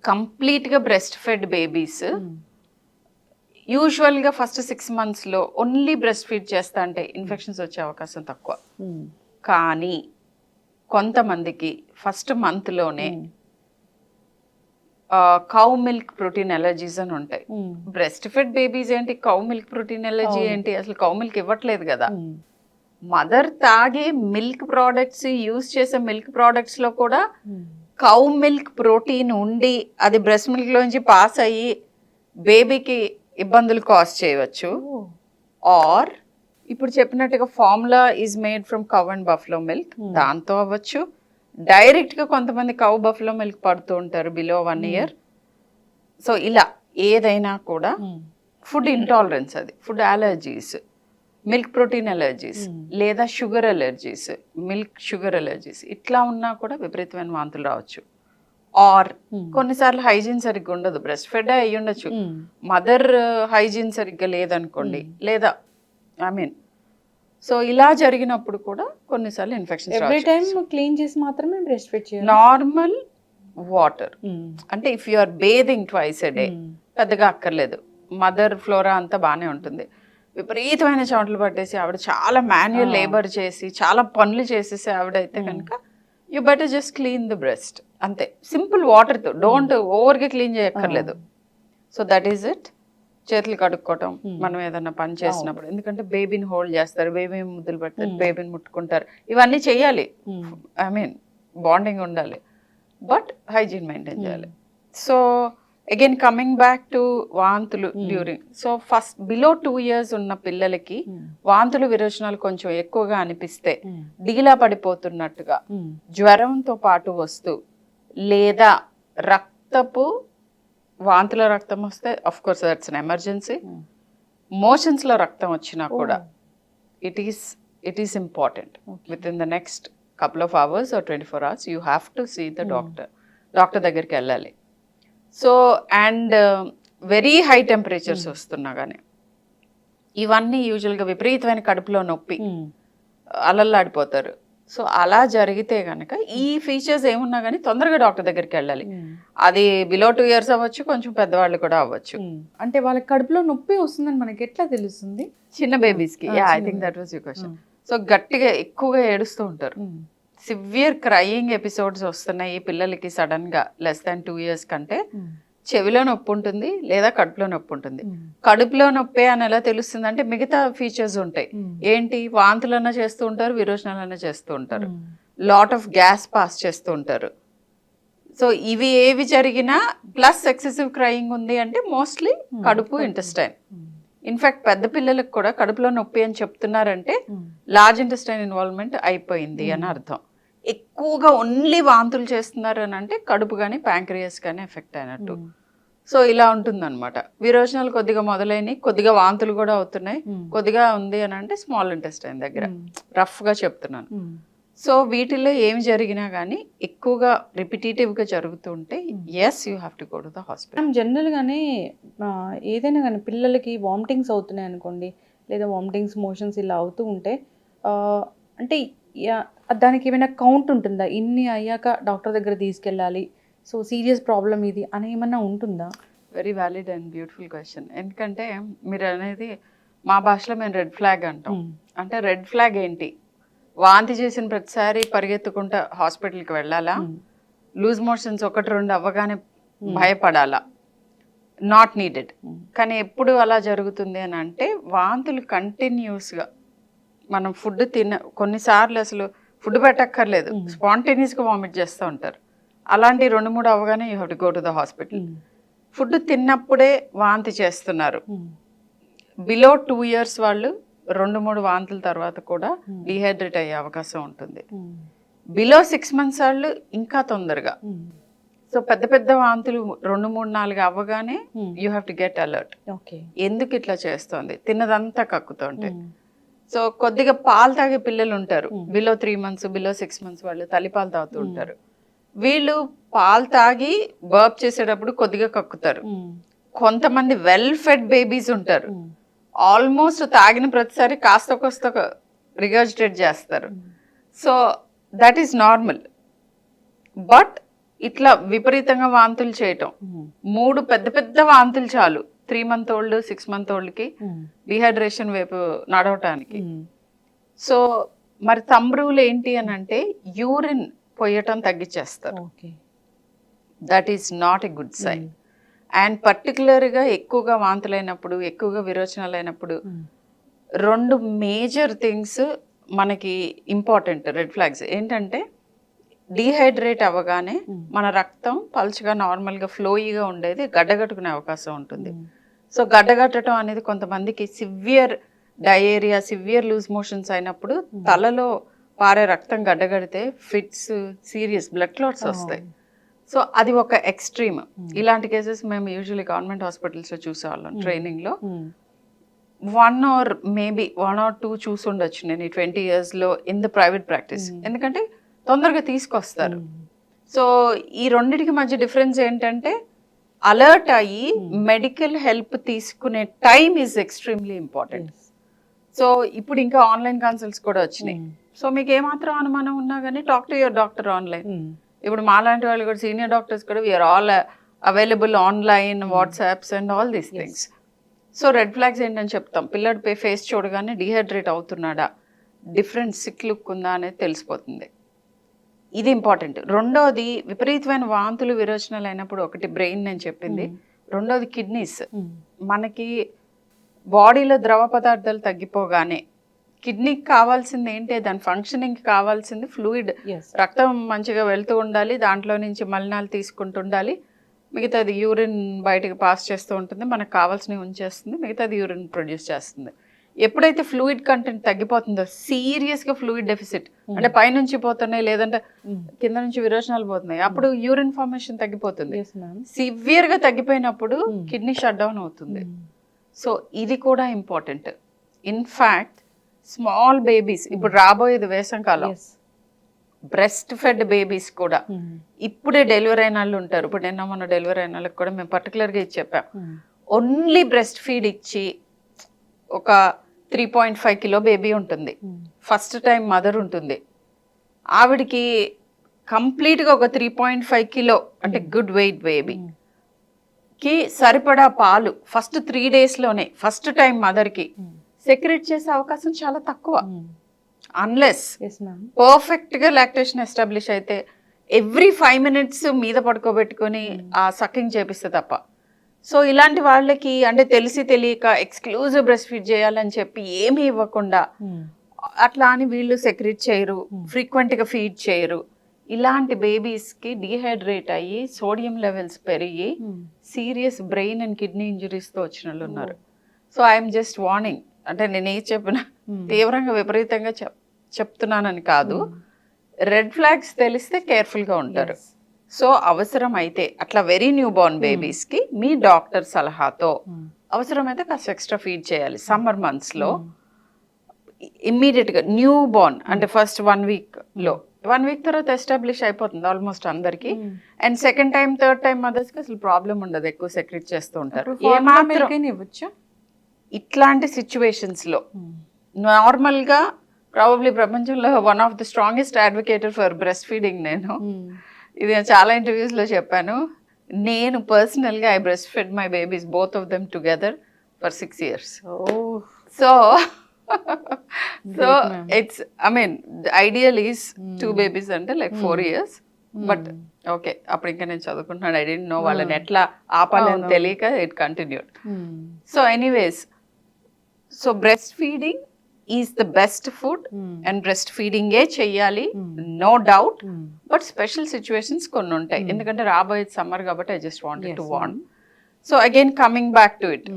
కంప్లీట్గా breast fed babies యూజువల్గా first 6 monthsలో ఓన్లీ బ్రెస్ట్ ఫీడ్ చేస్తా అంటే ఇన్ఫెక్షన్స్ వచ్చే అవకాశం తక్కువ. కానీ కొంతమందికి ఫస్ట్ మంత్లోనే కౌ మిల్క్ ప్రోటీన్ ఎలర్జీస్ అని ఉంటాయి. బ్రెస్ట్ ఫెడ్ బేబీస్ ఏంటి, కౌ మిల్క్ ప్రోటీన్ ఎలర్జీ ఏంటి, అసలు కౌ మిల్క్ ఇవ్వట్లేదు కదా. మదర్ తాగే మిల్క్ ప్రోడక్ట్స్, యూజ్ చేసే మిల్క్ ప్రోడక్ట్స్లో కూడా కౌ మిల్క్ ప్రోటీన్ ఉండి అది బ్రెస్ట్ మిల్క్లోంచి పాస్ అయ్యి బేబీకి ఇబ్బందులు కాజ్ చేయవచ్చు. ఆర్ ఇప్పుడు చెప్పినట్టుగా formula is made from cow and buffalo milk, దాంతో అవ్వచ్చు. డైరెక్ట్గా కొంతమంది కౌ బఫ్లో మిల్క్ పడుతూ ఉంటారు బిలో 1 year. సో ఇలా ఏదైనా కూడా ఫుడ్ ఇంటాలరెన్స్, అది food allergies, milk protein allergies లేదా sugar allergies, milk sugar allergies ఇట్లా ఉన్నా కూడా విపరీతమైన వాంతులు రావచ్చు. ఆర్ కొన్నిసార్లు హైజీన్ సరిగ్గా ఉండదు, బ్రెస్ట్ ఫెడ్ అయ్యి ఉండొచ్చు, మదర్ హైజీన్ సరిగ్గా లేదనుకోండి, లేదా ఐ మీన్ సో ఇలా జరిగినప్పుడు కూడా కొన్నిసార్లు ఇన్ఫెక్షన్స్ ఎవ్రీ టైం క్లీన్ చేసి మాత్రమే బ్రెస్ట్ ఫీడ్ చేయాలి. నార్మల్ వాటర్ అంటే if you are bathing twice a day పెద్దగా అక్కర్లేదు. మదర్ ఫ్లోరా అంతా బాగానే ఉంటుంది. విపరీతమైన చెమటలు పట్టేసి ఆవిడ చాలా మాన్యువల్ లేబర్ చేసి చాలా పనులు చేసేసి ఆవిడైతే కనుక you better just clean the breast అంతే, సింపుల్ వాటర్తో, డోంట్ ఓవర్గా క్లీన్ చేయక్కర్లేదు. So that is it. చేతులు కడుక్కోవటం మనం ఏదన్నా పని చేసినప్పుడు, ఎందుకంటే బేబీని హోల్డ్ చేస్తారు, బేబీని ముద్దులు పెడతారు, బేబీని ముట్టుకుంటారు, ఇవన్నీ చేయాలి. ఐ మీన్ బాండింగ్ ఉండాలి, బట్ హైజీన్ మెయింటైన్ చేయాలి. So again coming back to వాంతులు during, so first below 2 years ఉన్న పిల్లలకి వాంతులు విరోచనాలు కొంచెం ఎక్కువగా అనిపిస్తే, డీలా పడిపోతున్నట్టుగా జ్వరంతో పాటు వస్తూ, లేదా రక్తపు వాంతుల రక్తం వస్తే of course that's an emergency. మోషన్స్లో రక్తం వచ్చినా కూడా it is important with in the next couple of hours or 24 hours you have to see the doctor దగ్గరికి వెళ్ళాలి. So and very high temperatures వస్తున్నా కానీ ఇవన్నీ యూజువల్గా విపరీతమైన కడుపులో నొప్పి, అలల్లాడిపోతారు. సో అలా జరిగితే కనుక ఈ ఫీచర్స్ ఏమున్నా కానీ తొందరగా డాక్టర్ దగ్గరికి వెళ్ళాలి. అది బిలో 2 years అవ్వచ్చు, కొంచెం పెద్దవాళ్ళు కూడా అవ్వచ్చు. అంటే వాళ్ళకి కడుపులో నొప్పి వస్తుందని మనకి ఎట్లా తెలుస్తుంది? చిన్న బేబీస్కి, I think that was your question. So గట్టిగా ఎక్కువగా ఏడుస్తూ ఉంటారు, సివియర్ క్రయింగ్ ఎపిసోడ్స్ వస్తున్నాయి ఈ పిల్లలకి సడన్గా లెస్ దాన్ 2 years కంటే. చెవిలో నొప్పి ఉంటుంది లేదా కడుపులో నొప్పి ఉంటుంది. కడుపులో నొప్పి అని ఎలా తెలుస్తుంది అంటే మిగతా ఫీచర్స్ ఉంటాయి. ఏంటి, వాంతులన్నా చేస్తూ ఉంటారు, విరోచనాలన్నా చేస్తూ ఉంటారు, లాట్ ఆఫ్ గ్యాస్ పాస్ చేస్తూ ఉంటారు. సో ఇవి ఏవి జరిగినా ప్లస్ ఎక్సెసివ్ క్రయింగ్ ఉంది అంటే మోస్ట్లీ కడుపు, ఇంటెస్టైన్. ఇన్ఫాక్ట్ పెద్ద పిల్లలకు కూడా కడుపులో నొప్పి అని చెప్తున్నారంటే లార్జ్ ఇంటెస్టైన్ ఇన్వాల్వ్మెంట్ అయిపోయింది అని అర్థం. ఎక్కువగా ఓన్లీ వాంతులు చేస్తున్నారు అని అంటే కడుపు కానీ ప్యాంక్రియాస్ కానీ ఎఫెక్ట్ అయినట్టు. సో ఇలా ఉంటుందన్నమాట. విరోచనాలు కొద్దిగా మొదలైనవి, కొద్దిగా వాంతులు కూడా అవుతున్నాయి, కొద్దిగా ఉంది అని అంటే స్మాల్ ఇంటెస్టైన్ దగ్గర, రఫ్గా చెప్తున్నాను. సో వీటిల్లో ఏమి జరిగినా కానీ ఎక్కువగా రిపిటేటివ్గా జరుగుతుంటే yes you have to go to the hospital. జనరల్గానే ఏదైనా కానీ పిల్లలకి వామిటింగ్స్ అవుతున్నాయి అనుకోండి, లేదా వామిటింగ్స్, మోషన్స్ ఇలా అవుతూ ఉంటే అంటే దానికి ఏమైనా కౌంట్ ఉంటుందా? ఇన్ని అయ్యాక డాక్టర్ దగ్గర తీసుకెళ్ళాలి, సో సీరియస్ ప్రాబ్లం ఇది అని ఏమన్నా ఉంటుందా? Very valid and beautiful question. ఎందుకంటే మీరు అనేది మా భాషలో మేము రెడ్ ఫ్లాగ్ అంటాం. అంటే రెడ్ ఫ్లాగ్ ఏంటి, వాంతి చేసిన ప్రతిసారి పరిగెత్తుకుంటా హాస్పిటల్కి వెళ్ళాలా, లూజ్ మోషన్స్ 1-2 అవ్వగానే భయపడాలా, నాట్ నీడెడ్. కానీ ఎప్పుడు అలా జరుగుతుంది అని అంటే వాంతులు కంటిన్యూస్గా మనం ఫుడ్ కొన్నిసార్లు అసలు ఫుడ్ పెట్టక్కర్లేదు, స్పాంటేనియస్గా వామిట్ చేస్తూ ఉంటారు. అలాంటి 2-3 అవ్వగానే you have to go to the hospital. Food తిన్నప్పుడే వాంతి చేస్తున్నారు, బిలో 2 years వాళ్ళు 2-3 వాంతుల తర్వాత కూడా డిహైడ్రేట్ అయ్యే అవకాశం ఉంటుంది. బిలో 6 months వాళ్ళు ఇంకా తొందరగా. సో పెద్ద పెద్ద వాంతులు 2-3-4 అవ్వగానే you have to get alert. ఎందుకు ఇట్లా చేస్తోంది, తిన్నదంతా కక్కుతుంటే. సో కొద్దిగా పాలు తాగే పిల్లలు ఉంటారు, బిలో 3 months, బిలో 6 months వాళ్ళు తల్లిపాలు తాగుతూ ఉంటారు. వీళ్ళు పాలు తాగి బర్ప్ చేసేటప్పుడు కొద్దిగా కక్కుతారు. కొంతమంది వెల్ ఫెడ్ బేబీస్ ఉంటారు, ఆల్మోస్ట్ తాగిన ప్రతిసారి కాస్త కోస్త రిగర్జిటేట్ చేస్తారు. So that is normal. But ఇట్లా విపరీతంగా వాంతులు చేయటం, 3 పెద్ద పెద్ద వాంతులు చాలు 3 month old 6 month oldకి డిహైడ్రేషన్ వైపు నడవటానికి. సో మరి థంబ్ రూల్ ఏంటి అని అంటే యూరిన్ పోయటం తగ్గించేస్తారు. That is not a good sign. And పర్టికులర్గా ఎక్కువగా వాంతులైనప్పుడు, ఎక్కువగా విరోచనాలు అయినప్పుడు 2 మేజర్ థింగ్స్ మనకి ఇంపార్టెంట్ రెడ్ ఫ్లాగ్స్ ఏంటంటే, డీహైడ్రేట్ అవ్వగానే మన రక్తం పల్చగా నార్మల్గా ఫ్లోయిగా ఉండేది గడ్డగట్టుకునే అవకాశం ఉంటుంది. సో గడ్డగట్టడం అనేది కొంతమందికి severe diarrhoea, severe loose motions అయినప్పుడు తలలో పారే రక్తం గడ్డగడితే ఫిట్స్, సీరియస్ బ్లడ్ క్లాట్స్ వస్తాయి. సో అది ఒక ఎక్స్ట్రీమ్. ఇలాంటి కేసెస్ మేము యూజువల్లీ గవర్నమెంట్ హాస్పిటల్స్లో చూసేవాళ్ళం ట్రైనింగ్లో. 1 or maybe 1 or 2 చూసి ఉండొచ్చు నేను ఈ 20 yearsలో ఇన్ ద ప్రైవేట్ ప్రాక్టీస్. ఎందుకంటే తొందరగా తీసుకొస్తారు. సో ఈ రెండిటికి మధ్య డిఫరెన్స్ ఏంటంటే అలర్ట్ అయ్యి మెడికల్ హెల్ప్ తీసుకునే time is extremely important. So ఇప్పుడు ఇంకా ఆన్లైన్ కన్సల్ట్స్ కూడా వచ్చినాయి. సో మీకు ఏమాత్రం అనుమానం ఉన్నా కానీ talk to your doctor online. ఇప్పుడు మాలాంటి వాళ్ళు కూడా సీనియర్ డాక్టర్స్ కూడా we are all available online, WhatsApps and all these things. So red flags ఏంటని చెప్తాం. పిల్లడు ఫేస్ చూడగానే డీహైడ్రేట్ అవుతున్నాడా, డిఫరెంట్ సిక్ లుక్ ఉందా అనేది తెలిసిపోతుంది. ఇది ఇంపార్టెంట్. రెండోది విపరీతమైన వాంతులు, విరోచనాలు అయినప్పుడు ఒకటి బ్రెయిన్ నేను చెప్పింది, రెండోది కిడ్నీస్. మనకి బాడీలో ద్రవ పదార్థాలు తగ్గిపోగానే కిడ్నీకి కావాల్సింది ఏంటి, దాని ఫంక్షనింగ్కి కావాల్సింది ఫ్లూయిడ్, రక్తం మంచిగా వెళ్తూ ఉండాలి, దాంట్లో నుంచి మలినాలు తీసుకుంటుండాలి, మిగతాది యూరిన్ బయటకు పాస్ చేస్తూ ఉంటుంది, మనకు కావాల్సినవి ఉంచేస్తుంది, మిగతాది యూరిన్ ప్రొడ్యూస్ చేస్తుంది. ఎప్పుడైతే ఫ్లూయిడ్ కంటెంట్ తగ్గిపోతుందో, సీరియస్గా ఫ్లూయిడ్ డెఫిసిట్ అంటే పైనుంచి పోతున్నాయి లేదంటే కింద నుంచి విరోచనాలు పోతున్నాయి, అప్పుడు యూరిన్ ఫార్మేషన్ తగ్గిపోతుంది. సివియర్గా తగ్గిపోయినప్పుడు కిడ్నీ షట్ డౌన్ అవుతుంది. సో ఇది కూడా ఇంపార్టెంట్. ఇన్ఫ్యాక్ట్ స్మాల్ బేబీస్, ఇప్పుడు రాబోయేది వేసంకాలం, బ్రెస్ట్ ఫెడ్ బేబీస్ కూడా ఇప్పుడే డెలివరీ అయిన వాళ్ళు ఉంటారు. ఇప్పుడు నిన్న మొన్న డెలివరీ అయిన వాళ్ళకి కూడా మేము పర్టికులర్గా ఇది చెప్పాం. ఓన్లీ బ్రెస్ట్ ఫీడ్ ఇచ్చి ఒక 3.5 kilo బేబీ ఉంటుంది, ఫస్ట్ టైం మదర్ ఉంటుంది, ఆవిడికి కంప్లీట్గా ఒక 3.5 kilo అంటే గుడ్ వెయిట్ బేబీకి సరిపడా పాలు ఫస్ట్ 3 daysలోనే ఫస్ట్ టైం మదర్కి సెక్రెట్ చేసే అవకాశం చాలా తక్కువ. అన్లెస్ పర్ఫెక్ట్గా లాక్టేషన్ ఎస్టాబ్లిష్ అయితే ఎవ్రీ 5 minutes మీద పడుకోబెట్టుకొని ఆ సకింగ్ చేపిస్తే తప్ప. సో ఇలాంటి వాళ్ళకి అంటే తెలిసి తెలియక ఎక్స్క్లూజివ్ బ్రెస్ట్ ఫీడ్ చేయాలని చెప్పి ఏమీ ఇవ్వకుండా అట్లా అని వీళ్ళు సెక్రెట్ చేయరు, ఫ్రీక్వెంట్గా ఫీడ్ చేయరు. ఇలాంటి బేబీస్కి డీహైడ్రేట్ అయ్యి సోడియం లెవెల్స్ పెరిగి సీరియస్ బ్రెయిన్ అండ్ కిడ్నీ ఇంజరీస్తో వచ్చిన వాళ్ళు ఉన్నారు. So I'm just warning. అంటే నేను ఏం చెప్పినా తీవ్రంగా విపరీతంగా చెప్తున్నానని కాదు, రెడ్ ఫ్లాగ్స్ తెలిస్తే కేర్ఫుల్గా ఉంటారు. సో అవసరం అయితే అట్లా వెరీ న్యూ బోర్న్ బేబీస్కి మీ డాక్టర్ సలహాతో అవసరమైతే కాస్త ఎక్స్ట్రా ఫీడ్ చేయాలి సమ్మర్ మంత్స్లో. ఇమ్మీడియట్గా న్యూ బోర్న్ అంటే ఫస్ట్ 1 weekలో 1 week తర్వాత ఎస్టాబ్లిష్ అయిపోతుంది ఆల్మోస్ట్ అందరికి. And second time third time మదర్స్కి అసలు ప్రాబ్లం ఉండదు, ఎక్కువ సెక్రెట్ చేస్తూ ఉంటారు. ఇవ్వచ్చా ఇట్లాంటి సిచ్యువేషన్స్లో నార్మల్గా ప్రాబబ్లీ ప్రపంచంలో one of the strongest advocator for breast feeding నేను. ఇది చాలా ఇంటర్వ్యూస్లో చెప్పాను. నేను పర్సనల్గా I breast fed my babies both of them together for 6 years. So it's I mean ideal is 2 babies అంటే like 4 years. బట్ ఓకే అప్పుడు ఇంకా నేను చదువుకుంటున్నాను, ఐ డోంట్ నో వాళ్ళని ఎట్లా ఆపాలని తెలియక it continued. So anyways, so breast feeding is the best food and breast ఫీడింగే చెయ్యాలి, no doubt. But special situations కొన్ని ఉంటాయి, ఎందుకంటే రాబోయే సమ్మర్ కాబట్టి I just wanted to warn. So again coming back to it,